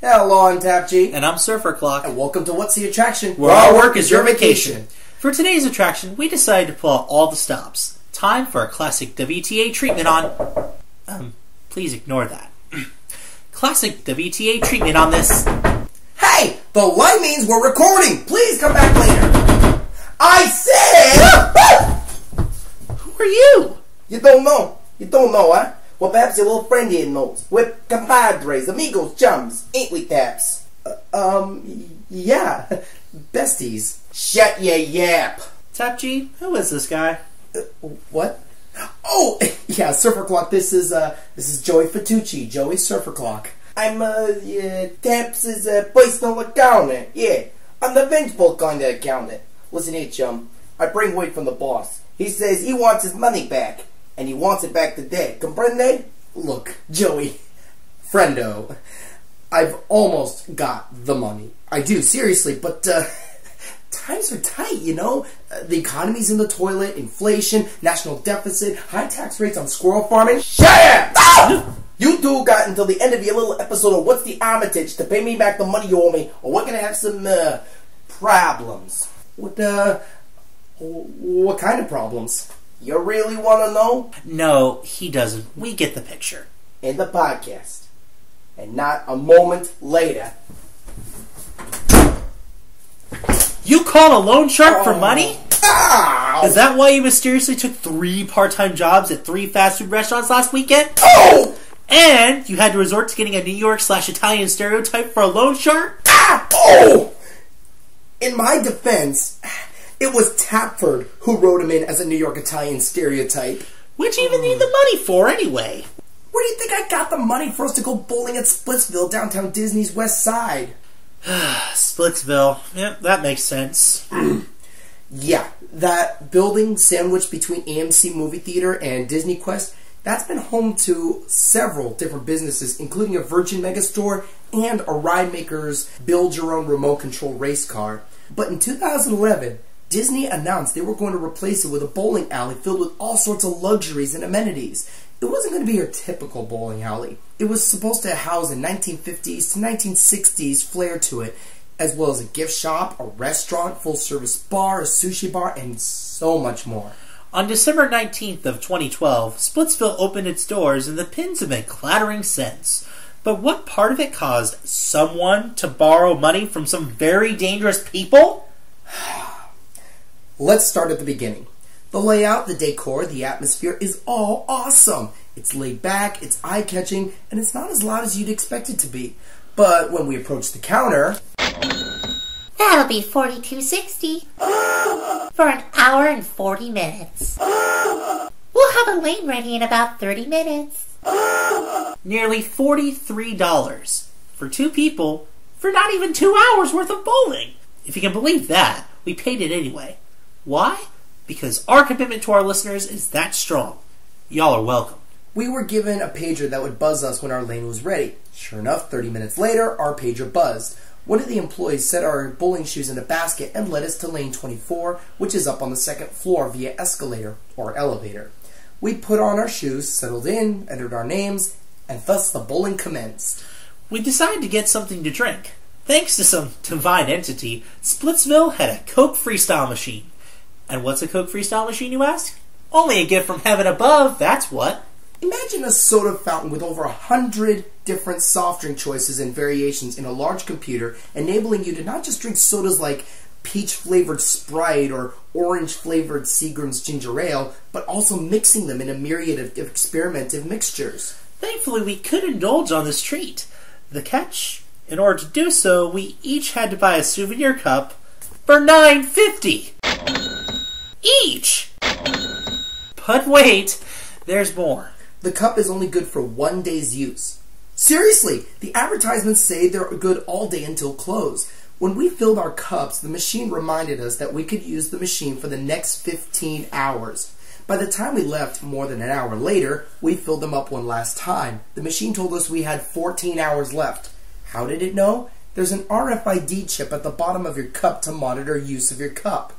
Hello, I'm Tap G. And I'm Surfer Clock. And welcome to What's the Attraction? Where our work is your vacation. For today's attraction, we decided to pull out all the stops. Time for a classic WTA treatment on... please ignore that. Classic WTA treatment on this... Hey! The light means we're recording! Please come back later! I said... Who are you? You don't know? You don't know, huh? Well, perhaps your little friend here knows. We're compadres, amigos, chums, ain't we, Taps? Yeah. Besties. Shut your yap. Tap G, who is this guy? What? Oh, yeah, Surfer Clock. This is Joey Fatucci, Joey Surfer Clock. I'm, Taps' personal accountant. Yeah, I'm the vengeful kind of accountant. Listen here, chum. I bring word from the boss. He says he wants his money back. And he wants it back today. Comprende? Look, Joey, friendo, I've almost got the money. I do, seriously, but times are tight, you know? The economy's in the toilet, inflation, national deficit, high tax rates on squirrel farming. Shut up! Ah! You two got until the end of your little episode of What's the Armitage to pay me back the money you owe me, or we're gonna have some problems. What kind of problems? You really want to know? No, he doesn't. We get the picture. In the podcast. And not a moment later. You called a loan shark for money? Ow! Is that why you mysteriously took 3 part-time jobs at 3 fast food restaurants last weekend? Oh! And you had to resort to getting a New York/Italian stereotype for a loan shark? Ah! Oh! In my defense... It was Tapford who wrote him in as a New York Italian stereotype. Which you even need the money for anyway? Where do you think I got the money for us to go bowling at Splitsville, downtown Disney's West Side? Splitsville. Yep, that makes sense. Yeah, that building sandwiched between AMC Movie Theater and Disney Quest, that's been home to several different businesses, including a Virgin Megastore and a Ride Maker's build-your-own remote control race car. But in 2011... Disney announced they were going to replace it with a bowling alley filled with all sorts of luxuries and amenities. It wasn't going to be your typical bowling alley. It was supposed to house a 1950s to 1960s flair to it, as well as a gift shop, a restaurant, full-service bar, a sushi bar, and so much more. On December 19th of 2012, Splitsville opened its doors and the pins have been clattering since. But what part of it caused someone to borrow money from some very dangerous people? Let's start at the beginning. The layout, the decor, the atmosphere is all awesome. It's laid back, it's eye-catching, and it's not as loud as you'd expect it to be. But when we approach the counter... That'll be $42.60 for an hour and 40 minutes. We'll have a lane ready in about 30 minutes. Nearly $43 for 2 people for not even 2 hours worth of bowling. If you can believe that, we paid it anyway. Why? Because our commitment to our listeners is that strong. Y'all are welcome. We were given a pager that would buzz us when our lane was ready. Sure enough, 30 minutes later, our pager buzzed. One of the employees set our bowling shoes in a basket and led us to lane 24, which is up on the 2nd floor via escalator, or elevator. We put on our shoes, settled in, entered our names, and thus the bowling commenced. We decided to get something to drink. Thanks to some divine entity, Splitsville had a Coke Freestyle machine. And what's a Coke Freestyle machine, you ask? Only a gift from heaven above, that's what. Imagine a soda fountain with over 100 different soft drink choices and variations in a large computer, enabling you to not just drink sodas like peach-flavored Sprite or orange-flavored Seagram's Ginger Ale, but also mixing them in a myriad of experimental mixtures. Thankfully, we could indulge on this treat. The catch? In order to do so, we each had to buy a souvenir cup for $9.50 each. But wait, there's more. The cup is only good for 1 day's use. Seriously, the advertisements say they're good all day until close. When we filled our cups, the machine reminded us that we could use the machine for the next 15 hours. By the time we left, more than an hour later, we filled them up one last time. The machine told us we had 14 hours left. How did it know? There's an RFID chip at the bottom of your cup to monitor use of your cup.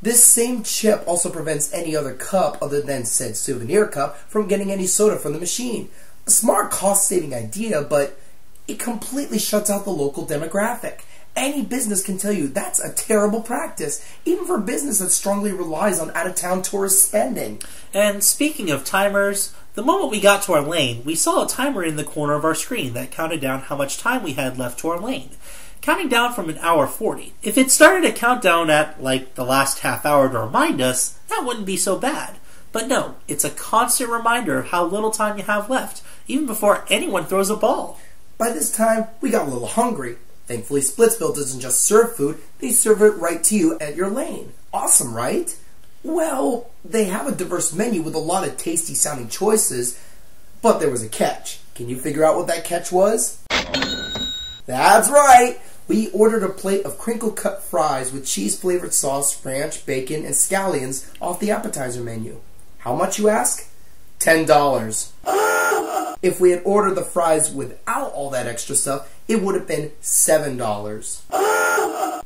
This same chip also prevents any other cup other than said souvenir cup from getting any soda from the machine. A smart cost-saving idea, but It completely shuts out the local demographic. Any business can tell you that's a terrible practice, even for a business that strongly relies on out-of-town tourist spending. And speaking of timers, the moment we got to our lane, we saw a timer in the corner of our screen that counted down how much time we had left to our lane, counting down from 1:40. If it started a countdown at, like, the last half hour to remind us, that wouldn't be so bad. But no, it's a constant reminder of how little time you have left, even before anyone throws a ball. By this time, we got a little hungry. Thankfully, Splitsville doesn't just serve food, they serve it right to you at your lane. Awesome, right? Well, they have a diverse menu with a lot of tasty sounding choices, but there was a catch. Can you figure out what that catch was? That's right! We ordered a plate of crinkle-cut fries with cheese-flavored sauce, ranch, bacon, and scallions off the appetizer menu. How much, you ask? $10. If we had ordered the fries without all that extra stuff, it would have been $7.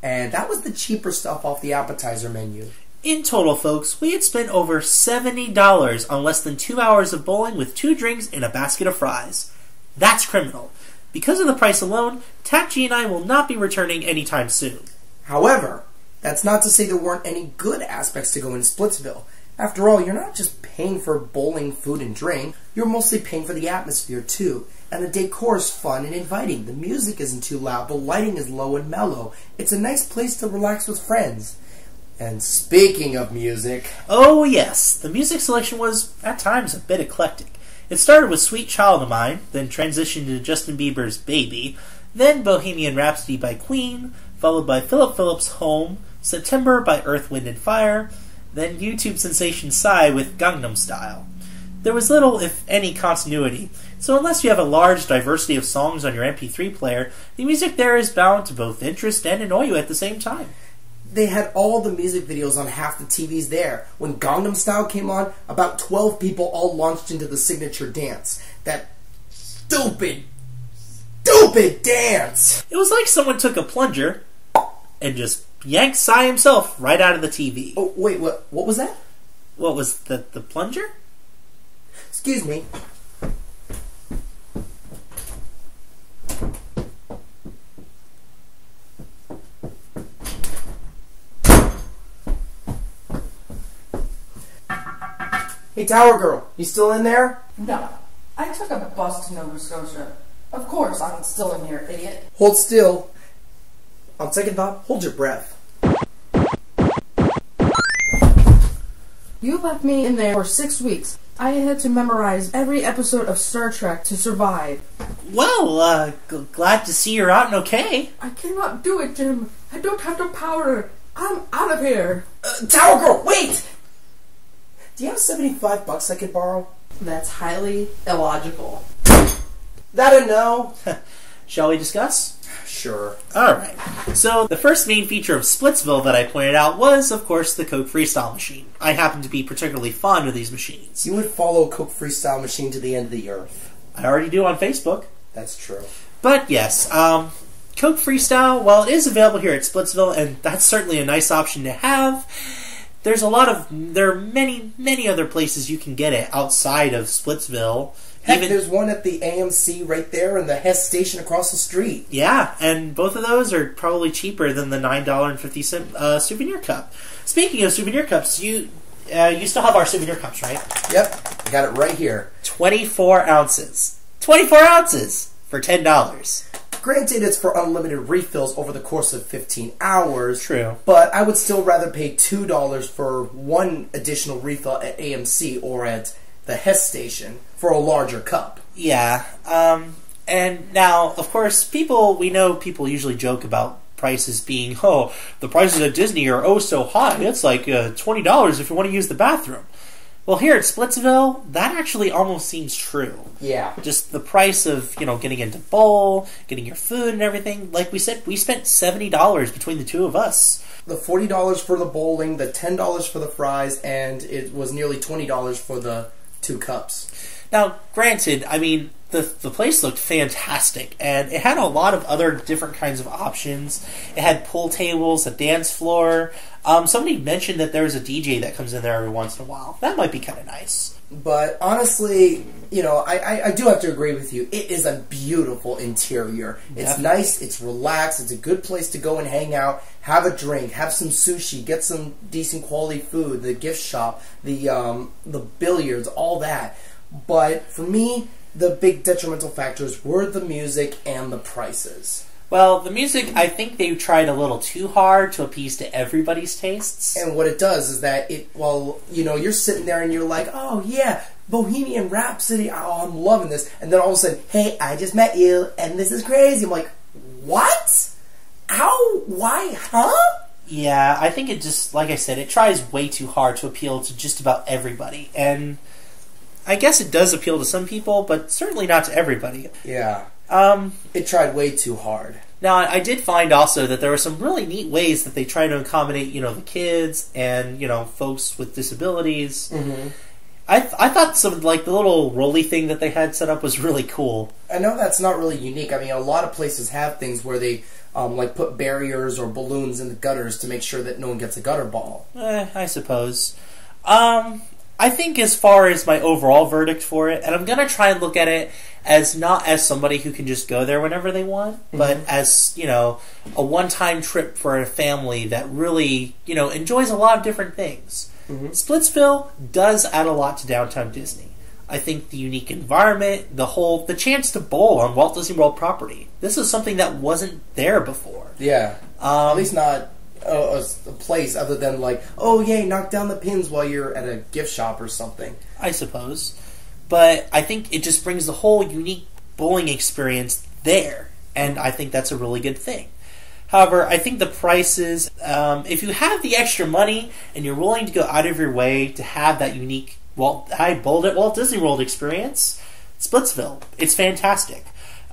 And that was the cheaper stuff off the appetizer menu. In total, folks, we had spent over $70 on less than 2 hours of bowling with 2 drinks and a basket of fries. That's criminal. Because of the price alone, TapG and I will not be returning anytime soon. However, that's not to say there weren't any good aspects to going to Splitsville. After all, you're not just paying for bowling, food, and drink. You're mostly paying for the atmosphere, too. And the decor is fun and inviting. The music isn't too loud. The lighting is low and mellow. It's a nice place to relax with friends. And speaking of music... Oh, yes. The music selection was, at times, a bit eclectic. It started with Sweet Child of Mine, then transitioned to Justin Bieber's Baby, then Bohemian Rhapsody by Queen, followed by Philip Phillips' Home, September by Earth, Wind & Fire, then YouTube sensation Psy with Gangnam Style. There was little, if any, continuity, so unless you have a large diversity of songs on your MP3 player, the music there is bound to both interest and annoy you at the same time. They had all the music videos on half the TVs there. When Gangnam Style came on, about 12 people all launched into the signature dance. That stupid dance! It was like someone took a plunger and just yanked Psy himself right out of the TV. Oh, wait, what was that? What was the plunger? Excuse me. Hey, Tower Girl, you still in there? No. I took a bus to Nova Scotia. Of course I'm still in here, idiot. Hold still. On second thought, hold your breath. You left me in there for 6 weeks. I had to memorize every episode of Star Trek to survive. Well, glad to see you're out and okay. I cannot do it, Jim. I don't have the power. I'm out of here. Tower Girl, wait! Do you have $75 I could borrow? That's highly illogical. That a no? Shall we discuss? Sure. Alright. So, the first main feature of Splitsville that I pointed out was, of course, the Coke Freestyle machine. I happen to be particularly fond of these machines. You would follow a Coke Freestyle machine to the end of the earth. I already do on Facebook. That's true. But yes, Coke Freestyle, while it is available here at Splitsville, and that's certainly a nice option to have, there are many other places you can get it outside of Splitsville. Heck, there's one at the AMC right there and the Hess station across the street. Yeah, and both of those are probably cheaper than the $9.50 souvenir cup. Speaking of souvenir cups, you still have our souvenir cups, right? Yep, I got it right here. 24 ounces. 24 ounces for $10. Granted, it's for unlimited refills over the course of 15 hours. True. But I would still rather pay $2 for one additional refill at AMC or at the Hess station for a larger cup. Yeah. And now, of course, we know people usually joke about prices being, oh, the prices at Disney are oh so high. It's like $20 if you want to use the bathroom. Well, here at Splitsville, that actually almost seems true. Yeah. Just the price of, getting into bowl, getting your food and everything. Like we said, we spent $70 between the two of us. The $40 for the bowling, the $10 for the fries, and it was nearly $20 for the 2 cups. Now, granted, I mean, the place looked fantastic, and it had a lot of other different kinds of options. It had pool tables, a dance floor. Somebody mentioned that there's a DJ that comes in there every once in a while. That might be kind of nice. But honestly, you know, I do have to agree with you. It is a beautiful interior. It's nice, it's relaxed, it's a good place to go and hang out, have a drink, have some sushi, get some decent quality food, the gift shop, the billiards, all that. But for me, the big detrimental factors were the music and the prices. Well, the music, I think they tried a little too hard to appease to everybody's tastes. And what it does is that you're sitting there and you're like, oh yeah, Bohemian Rhapsody, oh, I'm loving this. And then all of a sudden, hey, I just met you, and this is crazy. I'm like, what? How? Why? Huh? Yeah, I think it just, like I said, it tries way too hard to appeal to just about everybody. And I guess it does appeal to some people, but certainly not to everybody. Yeah. It tried way too hard. Now, I did find also that there were some really neat ways that they try to accommodate, the kids and, folks with disabilities. Mm-hmm. I thought some, the little rolly thing that they had set up was really cool. I know that's not really unique. I mean, a lot of places have things where they, put barriers or balloons in the gutters to make sure that no one gets a gutter ball. I suppose. I think as far as my overall verdict for it, and I'm going to try and look at it as not as somebody who can just go there whenever they want, but as, a one-time trip for a family that really, enjoys a lot of different things. Mm-hmm. Splitsville does add a lot to downtown Disney. I think the unique environment, the chance to bowl on Walt Disney World property. This is something that wasn't there before. Yeah. At least not a place other than oh yay, knock down the pins while you're at a gift shop or something. I suppose. But I think it just brings the whole unique bowling experience there, and I think that's a really good thing. However, I think the prices, if you have the extra money and you're willing to go out of your way to have that unique I bowled at Walt Disney World experience, Splitsville, it's fantastic.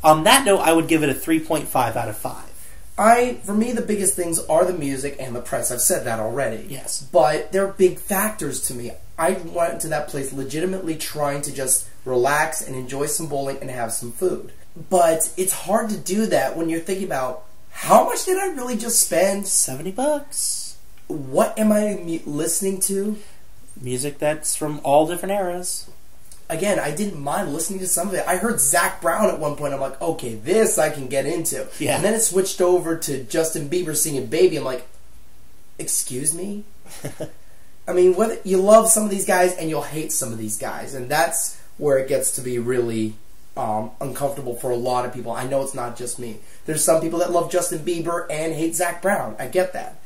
On that note, I would give it a 3.5 out of 5. For me, the biggest things are the music and the price. I've said that already. Yes. But they're big factors to me. I went to that place legitimately trying to just relax and enjoy some bowling and have some food. But it's hard to do that when you're thinking about, how much did I really just spend? $70. What am I listening to? Music that's from all different eras. Again, I didn't mind listening to some of it. I heard Zac Brown at one point. I'm like, okay, this I can get into. Yeah. And then it switched over to Justin Bieber singing Baby. I'm like, excuse me? I mean, whether you love some of these guys and you'll hate some of these guys. And that's where it gets to be really uncomfortable for a lot of people. I know it's not just me. There's some people that love Justin Bieber and hate Zac Brown. I get that.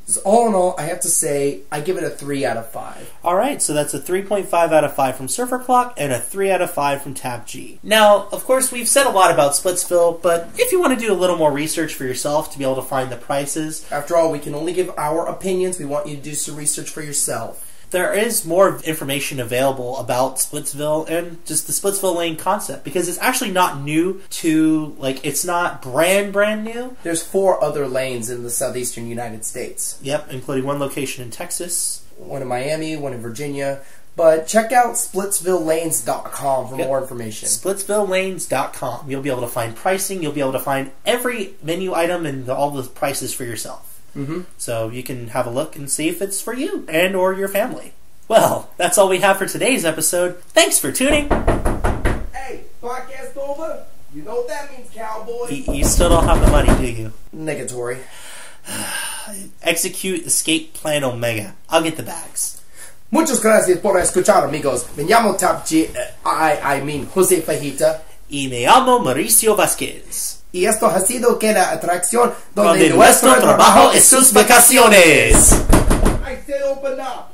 So all in all, I have to say, I give it a 3 out of 5. Alright, so that's a 3.5 out of 5 from Surfer Clock and a 3 out of 5 from Tab G. Now, of course, we've said a lot about Splitsville, but if you want to do a little more research for yourself to be able to find the prices... After all, we can only give our opinions. We want you to do some research for yourself. There is more information available about Splitsville and just the Splitsville Lane concept, because it's actually not new to, it's not brand new. There's 4 other lanes in the southeastern United States. Yep, including one location in Texas. One in Miami, one in Virginia. But check out SplitsvilleLanes.com for more information. SplitsvilleLanes.com. You'll be able to find pricing. You'll be able to find every menu item and all the prices for yourself. Mm-hmm. So you can have a look and see if it's for you and or your family. Well, that's all we have for today's episode. Thanks for tuning. Hey, podcast over? You know what that means, cowboy. You still don't have the money, do you? Negatory. Execute Escape Plan Omega. I'll get the bags. Muchas gracias por escuchar, amigos. Me llamo I mean Jose Fajita. Y me llamo Mauricio Vázquez. Y esto ha sido que la atracción donde nuestro trabajo es sus vacaciones. I said open up.